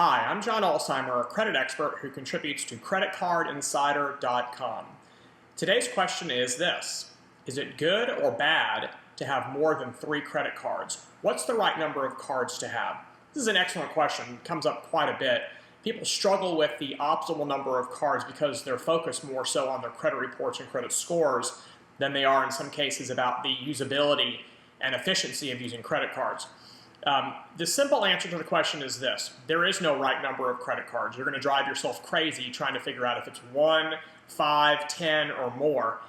Hi, I'm John Alzheimer, a credit expert who contributes to CreditCardInsider.com. Today's question is this: is it good or bad to have more than 3 credit cards? What's the right number of cards to have? This is an excellent question. It comes up quite a bit. People struggle with the optimal number of cards because they're focused more so on their credit reports and credit scores than they are in some cases about the usability and efficiency of using credit cards. The simple answer to the question is this: there is no right number of credit cards. You're going to drive yourself crazy trying to figure out if it's 1, 5, 10, or more.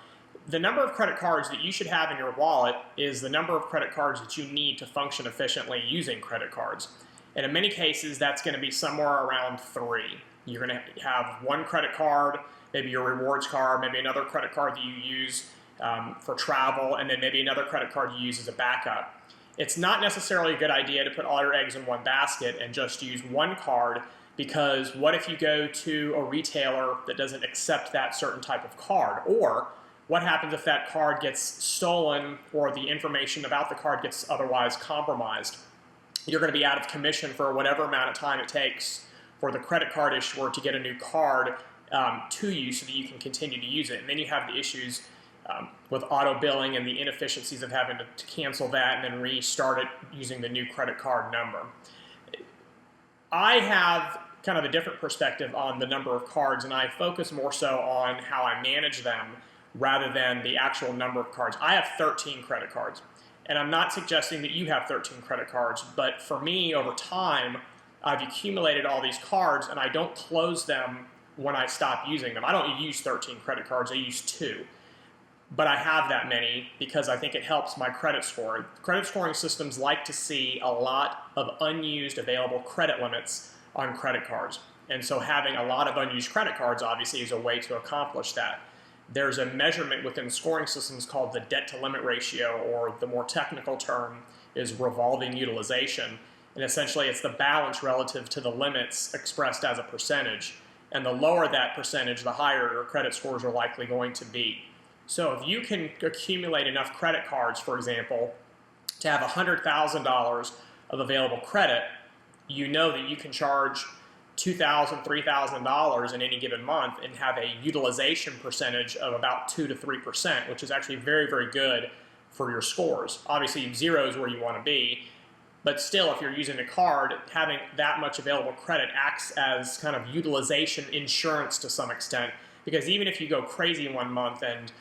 The number of credit cards that you should have in your wallet is the number of credit cards that you need to function efficiently using credit cards. And in many cases, that's going to be somewhere around 3. You're going to have 1 credit card, maybe your rewards card, maybe another credit card that you use for travel, and then maybe another credit card you use as a backup. It's not necessarily a good idea to put all your eggs in one basket and just use 1 card, because what if you go to a retailer that doesn't accept that certain type of card? Or what happens if that card gets stolen or the information about the card gets otherwise compromised? You're going to be out of commission for whatever amount of time it takes for the credit card issuer to get a new card to you so that you can continue to use it. And then you have the issues with auto billing and the inefficiencies of having to cancel that and then restart it using the new credit card number. I have kind of a different perspective on the number of cards, and I focus more so on how I manage them rather than the actual number of cards. I have 13 credit cards, and I'm not suggesting that you have 13 credit cards, but for me, over time, I've accumulated all these cards, and I don't close them when I stop using them. I don't use 13 credit cards, I use 2. But I have that many because I think it helps my credit score. Credit scoring systems like to see a lot of unused available credit limits on credit cards. And so having a lot of unused credit cards obviously is a way to accomplish that. There's a measurement within scoring systems called the debt to limit ratio, or the more technical term is revolving utilization. And essentially it's the balance relative to the limits expressed as a percentage. And the lower that percentage, the higher your credit scores are likely going to be. So if you can accumulate enough credit cards, for example, to have $100,000 of available credit, you know that you can charge $2,000, $3,000 in any given month and have a utilization percentage of about 2 to 3%, which is actually very, very good for your scores. Obviously, 0 is where you want to be, but still, if you're using a card, having that much available credit acts as kind of utilization insurance to some extent, because even if you go crazy in 1 month and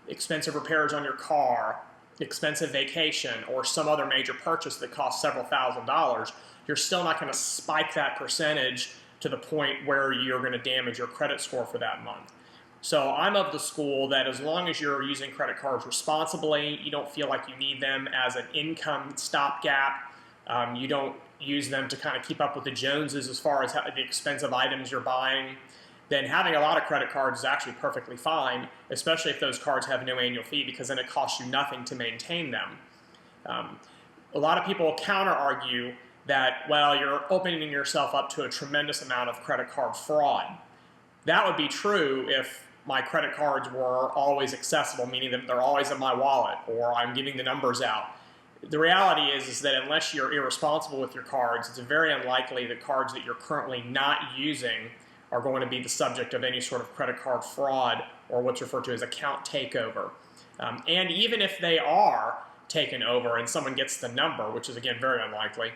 expensive repairs on your car, expensive vacation, or some other major purchase that costs several $1,000s, you're still not going to spike that percentage to the point where you're going to damage your credit score for that month. So I'm of the school that as long as you're using credit cards responsibly, you don't feel like you need them as an income stopgap, you don't use them to kind of keep up with the Joneses as far as the expensive items you're buying, then having a lot of credit cards is actually perfectly fine, especially if those cards have no annual fee, because then it costs you nothing to maintain them. A lot of people counter-argue that, well, you're opening yourself up to a tremendous amount of credit card fraud. That would be true if my credit cards were always accessible, meaning that they're always in my wallet, or I'm giving the numbers out. The reality is that unless you're irresponsible with your cards, it's very unlikely that cards that you're currently not using are going to be the subject of any sort of credit card fraud, or what's referred to as account takeover. And even if they are taken over and someone gets the number, which is again very unlikely,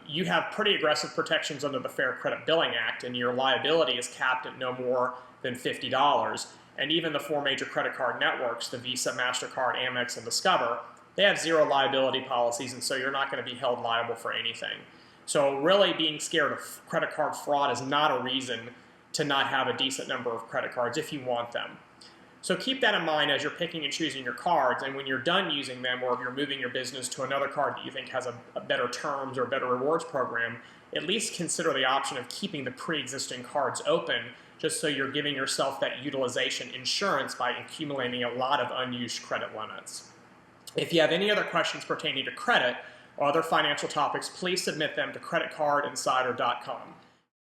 you have pretty aggressive protections under the Fair Credit Billing Act, and your liability is capped at no more than $50. And even the 4 major credit card networks, the Visa, MasterCard, Amex, and Discover, they have 0 liability policies, and so you're not going to be held liable for anything. So really being scared of credit card fraud is not a reason to not have a decent number of credit cards if you want them. So keep that in mind as you're picking and choosing your cards, and when you're done using them, or if you're moving your business to another card that you think has a better terms or a better rewards program, at least consider the option of keeping the pre-existing cards open, just so you're giving yourself that utilization insurance by accumulating a lot of unused credit limits. If you have any other questions pertaining to credit or other financial topics, please submit them to CreditCardInsider.com.